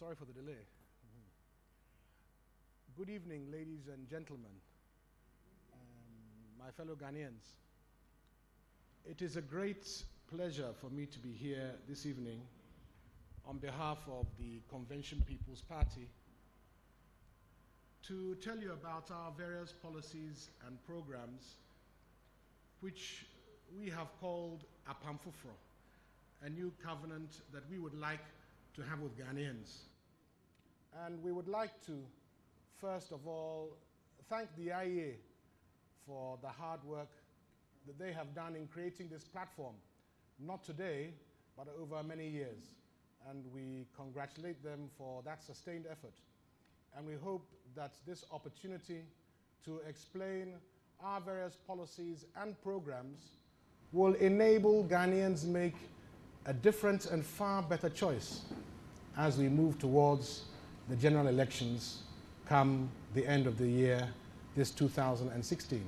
Sorry for the delay. Good evening, ladies and gentlemen, my fellow Ghanaians. It is a great pleasure for me to be here this evening on behalf of the Convention People's Party to tell you about our various policies and programs which we have called Apamfufro, a new covenant that we would like to have with Ghanaians. And we would like to, first of all, thank the IEA for the hard work that they have done in creating this platform, not today, but over many years. And we congratulate them for that sustained effort. And we hope that this opportunity to explain our various policies and programs will enable Ghanaians make a different and far better choice as we move towards the general elections come the end of the year, this 2016.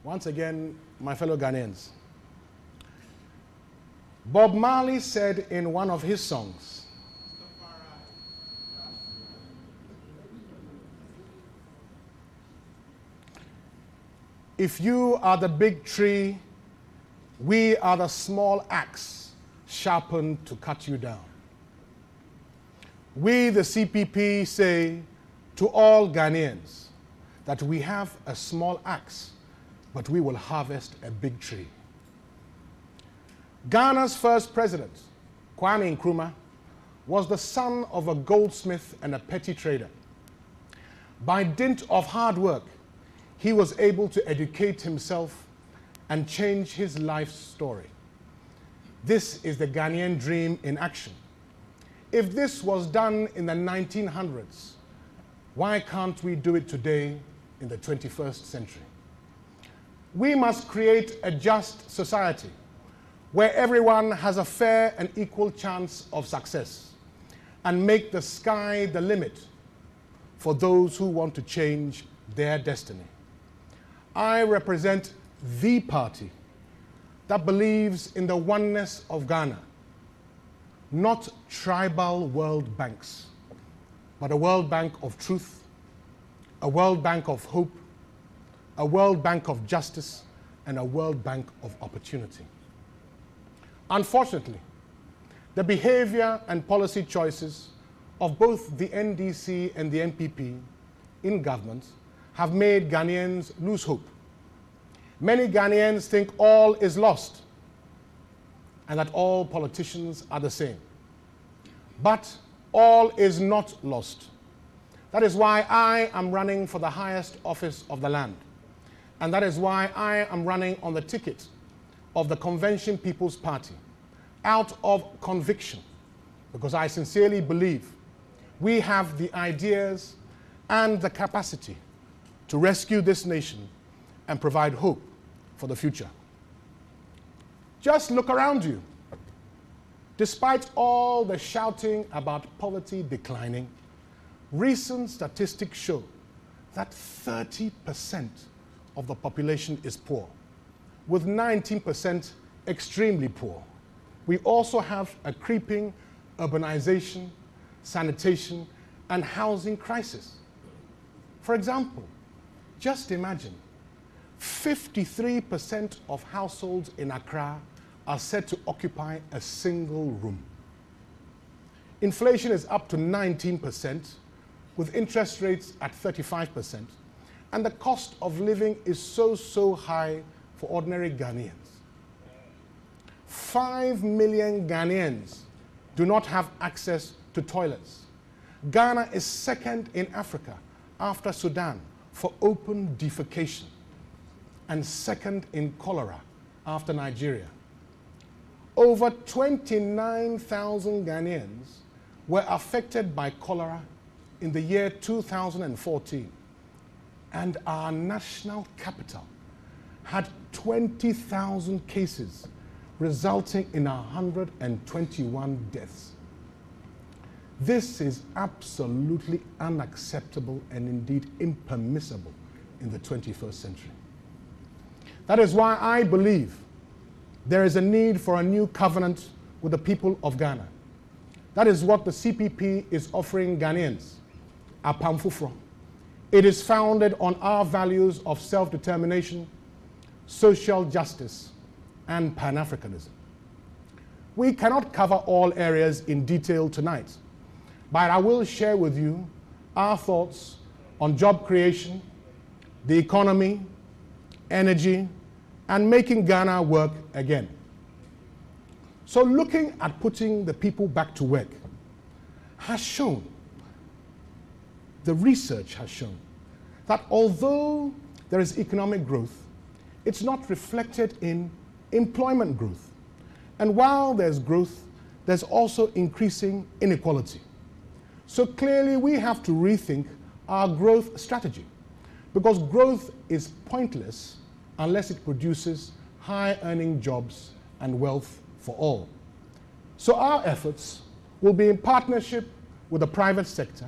Once again, my fellow Ghanaians, Bob Marley said in one of his songs, "If you are the big tree, we are the small axe sharpened to cut you down." We, the CPP, say to all Ghanaians that we have a small axe, but we will harvest a big tree. Ghana's first president, Kwame Nkrumah, was the son of a goldsmith and a petty trader. By dint of hard work, he was able to educate himself and change his life story. This is the Ghanaian dream in action. If this was done in the 1900s, why can't we do it today in the 21st century? We must create a just society where everyone has a fair and equal chance of success and make the sky the limit for those who want to change their destiny. I represent the party that believes in the oneness of Ghana, not tribal world banks, but a world bank of truth, a world bank of hope, a world bank of justice, and a world bank of opportunity. Unfortunately, the behavior and policy choices of both the NDC and the NPP in government have made Ghanaians lose hope. Many Ghanaians think all is lost and that all politicians are the same. But all is not lost. That is why I am running for the highest office of the land. And that is why I am running on the ticket of the Convention People's Party, out of conviction, because I sincerely believe we have the ideas and the capacity to rescue this nation and provide hope for the future. Just look around you. Despite all the shouting about poverty declining, recent statistics show that 30% of the population is poor, with 19% extremely poor. We also have a creeping urbanization, sanitation, and housing crisis. For example, just imagine 53% of households in Accra are said to occupy a single room. Inflation is up to 19%, with interest rates at 35%, and the cost of living is so high for ordinary Ghanaians. 5 million Ghanaians do not have access to toilets. Ghana is second in Africa after Sudan for open defecation, and second in cholera after Nigeria. Over 29,000 Ghanaians were affected by cholera in the year 2014, and our national capital had 20,000 cases, resulting in 121 deaths. This is absolutely unacceptable and indeed impermissible in the 21st century. That is why I believe there is a need for a new covenant with the people of Ghana. That is what the CPP is offering Ghanaians, Apam Fufro. It is founded on our values of self-determination, social justice, and Pan-Africanism. We cannot cover all areas in detail tonight, but I will share with you our thoughts on job creation, the economy, energy, and making Ghana work again. So looking at putting the people back to work has shown, the research has shown, that although there is economic growth, it's not reflected in employment growth. And while there's growth, there's also increasing inequality. So clearly we have to rethink our growth strategy, because growth is pointless unless it produces high-earning jobs and wealth for all. So our efforts will be in partnership with the private sector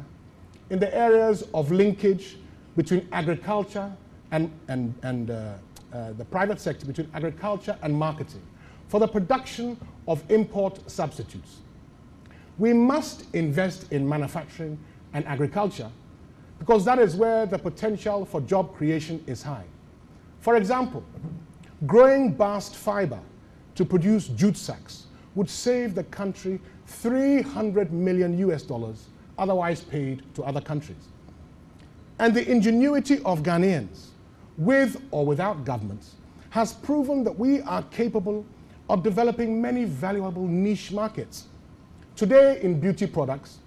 in the areas of linkage between agriculture and the private sector, between agriculture and marketing, for the production of import substitutes. We must invest in manufacturing and agriculture because that is where the potential for job creation is high. For example, growing bast fiber to produce jute sacks would save the country $300 million otherwise paid to other countries. And the ingenuity of Ghanaians, with or without governments, has proven that we are capable of developing many valuable niche markets. Today in beauty products,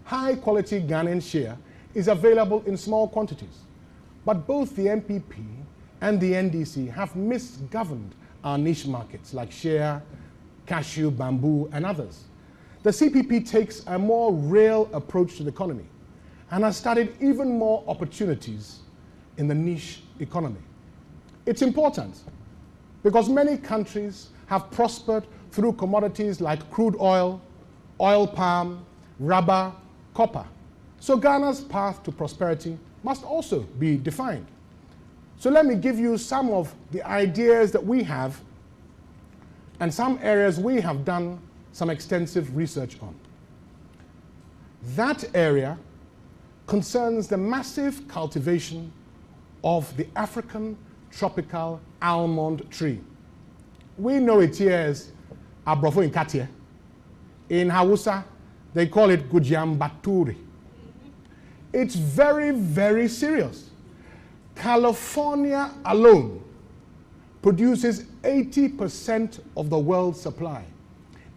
high-quality Ghanaian shea is available in small quantities. But both the MPP and the NDC have misgoverned our niche markets like shea, cashew, bamboo, and others. The CPP takes a more real approach to the economy and has studied even more opportunities in the niche economy. It's important because many countries have prospered through commodities like crude oil, oil palm, rubber, copper. So Ghana's path to prosperity must also be defined. So let me give you some of the ideas that we have and some areas we have done some extensive research on. That area concerns the massive cultivation of the African tropical almond tree. We know it here as Abrofo in Katia. In Hausa, they call it Gujiambaturi. It's very, very serious. California alone produces 80% of the world's supply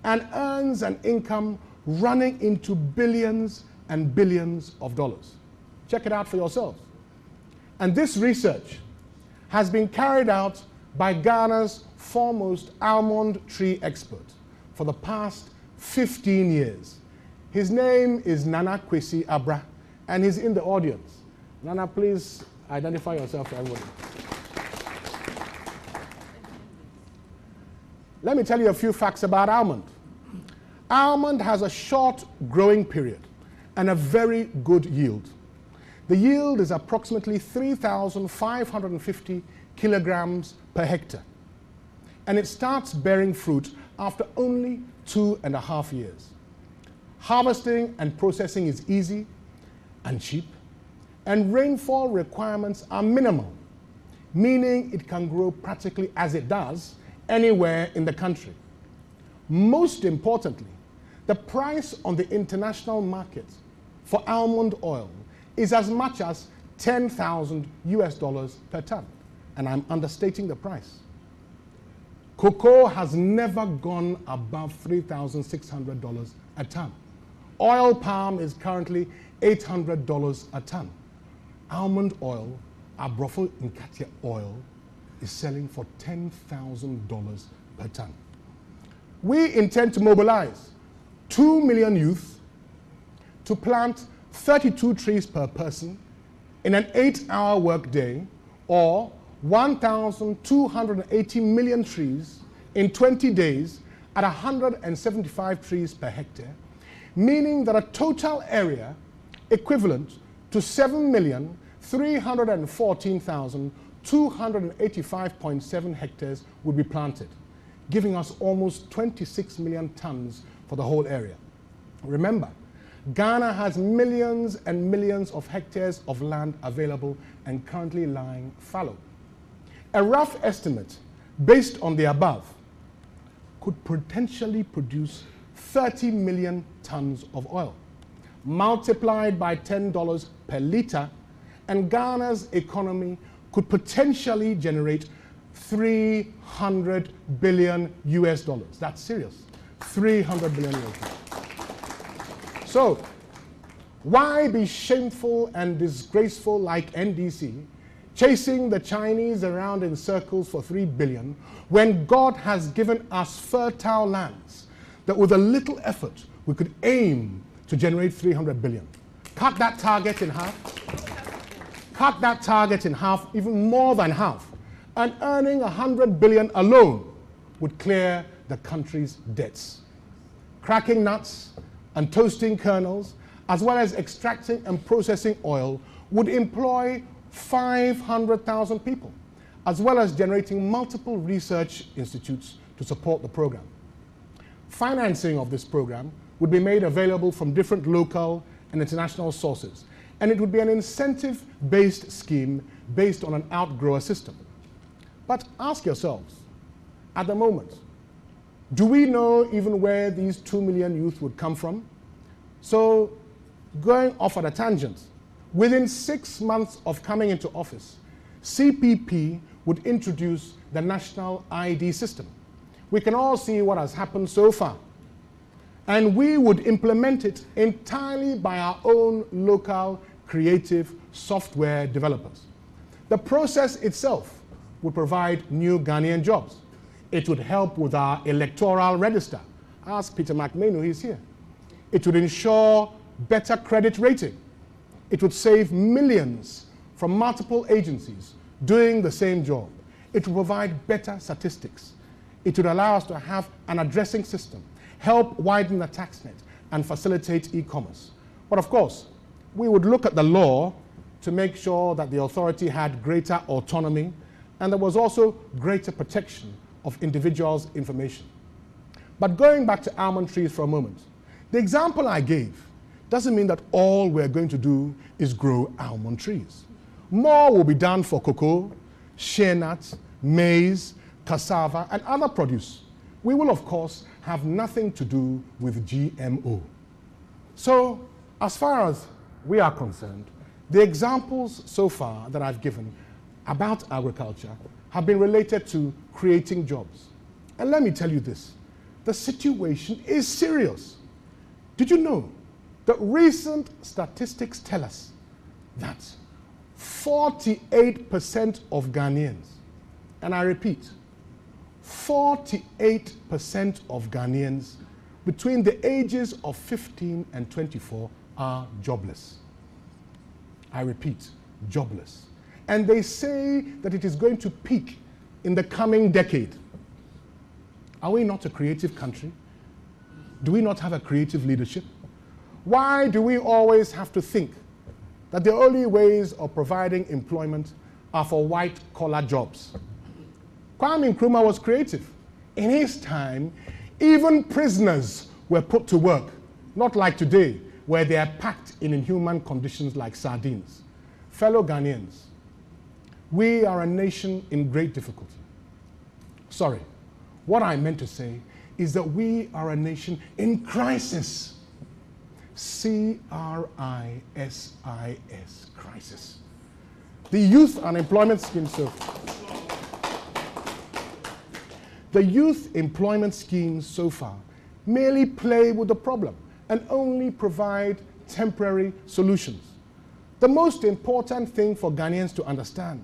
and earns an income running into billions and billions of dollars. Check it out for yourselves. And this research has been carried out by Ghana's foremost almond tree expert for the past 15 years. His name is Nana Kwesi Abra, and he's in the audience. Nana, please identify yourself for everybody. Let me tell you a few facts about almond. Almond has a short growing period and a very good yield. The yield is approximately 3,550 kilograms per hectare. And it starts bearing fruit after only 2.5 years. Harvesting and processing is easy and cheap, and rainfall requirements are minimal, meaning it can grow practically as it does anywhere in the country. Most importantly, the price on the international market for almond oil is as much as $10,000 per ton, and I'm understating the price. Cocoa has never gone above $3,600 a ton. Oil palm is currently $800 a ton. Almond oil, Abrofo Nkatia oil, is selling for $10,000 per ton. We intend to mobilize 2 million youth to plant 32 trees per person in an 8-hour workday, or 1,280 million trees in 20 days at 175 trees per hectare, meaning that a total area equivalent to 7,314,285.7 hectares would be planted, giving us almost 26 million tons for the whole area. Remember, Ghana has millions and millions of hectares of land available and currently lying fallow. A rough estimate based on the above could potentially produce 30 million tons of oil, multiplied by $10 per litre, and Ghana's economy could potentially generate 300 billion US dollars. That's serious. 300 billion US dollars. So, why be shameful and disgraceful like NDC, chasing the Chinese around in circles for 3 billion, when God has given us fertile lands that with a little effort we could aim to generate 300 billion? Cut that target in half. Cut that target in half, even more than half, and earning 100 billion alone would clear the country's debts. Cracking nuts and toasting kernels, as well as extracting and processing oil, would employ 500,000 people, as well as generating multiple research institutes to support the program. Financing of this program would be made available from different local and international sources, and it would be an incentive-based scheme based on an outgrower system. But ask yourselves, at the moment, do we know even where these 2 million youth would come from? So, going off at a tangent, within 6 months of coming into office, CPP would introduce the national ID system. We can all see what has happened so far. And we would implement it entirely by our own local creative software developers. The process itself would provide new Ghanaian jobs. It would help with our electoral register. Ask Peter McMahon, he's here. It would ensure better credit rating. It would save millions from multiple agencies doing the same job. It would provide better statistics. It would allow us to have an addressing system, help widen the tax net, and facilitate e-commerce. But of course, we would look at the law to make sure that the authority had greater autonomy and there was also greater protection of individuals' information. But going back to almond trees for a moment, the example I gave doesn't mean that all we're going to do is grow almond trees. More will be done for cocoa, shea nuts, maize, cassava, and other produce. We will, of course, have nothing to do with GMO. So, as far as we are concerned, the examples so far that I've given about agriculture have been related to creating jobs. And let me tell you this, the situation is serious. Did you know that recent statistics tell us that 48% of Ghanaians, and I repeat, 48% of Ghanaians between the ages of 15 and 24 are jobless. I repeat, jobless. And they say that it is going to peak in the coming decade. Are we not a creative country? Do we not have a creative leadership? Why do we always have to think that the only ways of providing employment are for white-collar jobs? Kwame Nkrumah was creative. In his time, even prisoners were put to work, not like today, where they are packed in inhuman conditions like sardines. Fellow Ghanaians, we are a nation in great difficulty. Sorry, what I meant to say is that we are a nation in crisis. C-R-I-S-I-S, crisis. The youth unemployment scheme The youth employment schemes so far merely play with the problem and only provide temporary solutions. The most important thing for Ghanaians to understand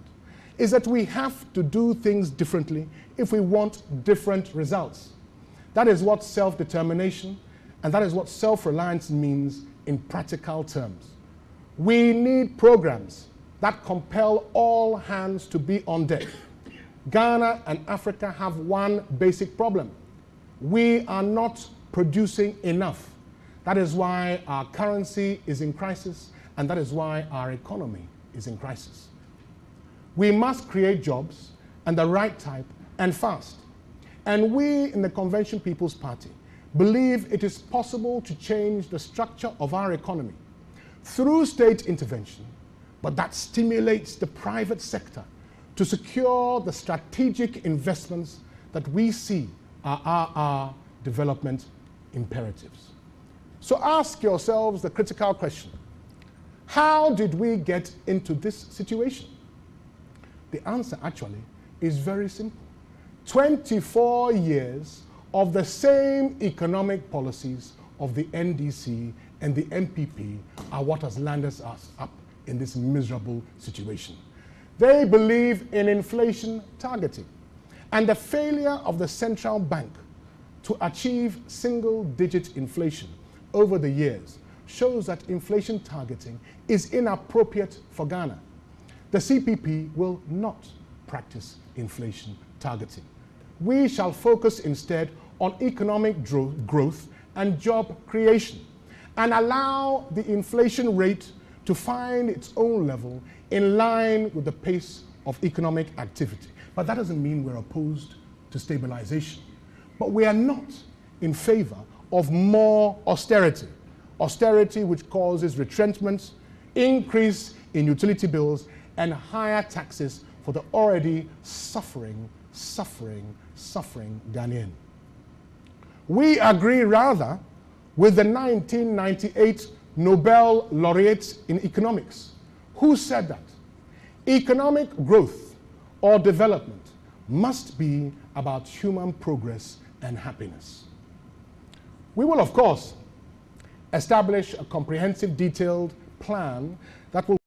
is that we have to do things differently if we want different results. That is what self-determination and that is what self-reliance means in practical terms. We need programs that compel all hands to be on deck. Ghana and Africa have one basic problem. We are not producing enough. That is why our currency is in crisis, and that is why our economy is in crisis. We must create jobs, and the right type, and fast. And we in the Convention People's Party believe it is possible to change the structure of our economy through state intervention, but that stimulates the private sector to secure the strategic investments that we see are our development imperatives. So ask yourselves the critical question: how did we get into this situation? The answer actually is very simple. 24 years of the same economic policies of the NDC and the MPP are what has landed us up in this miserable situation. They believe in inflation targeting, and the failure of the central bank to achieve single-digit inflation over the years shows that inflation targeting is inappropriate for Ghana. The CPP will not practice inflation targeting. We shall focus instead on economic growth and job creation, and allow the inflation rate to find its own level in line with the pace of economic activity. But that doesn't mean we're opposed to stabilization. But we are not in favor of more austerity. Austerity which causes retrenchments, increase in utility bills, and higher taxes for the already suffering Ghanaian. We agree rather with the 1998 Nobel laureate in economics, who said that economic growth or development must be about human progress and happiness. We will, of course, establish a comprehensive, detailed plan that will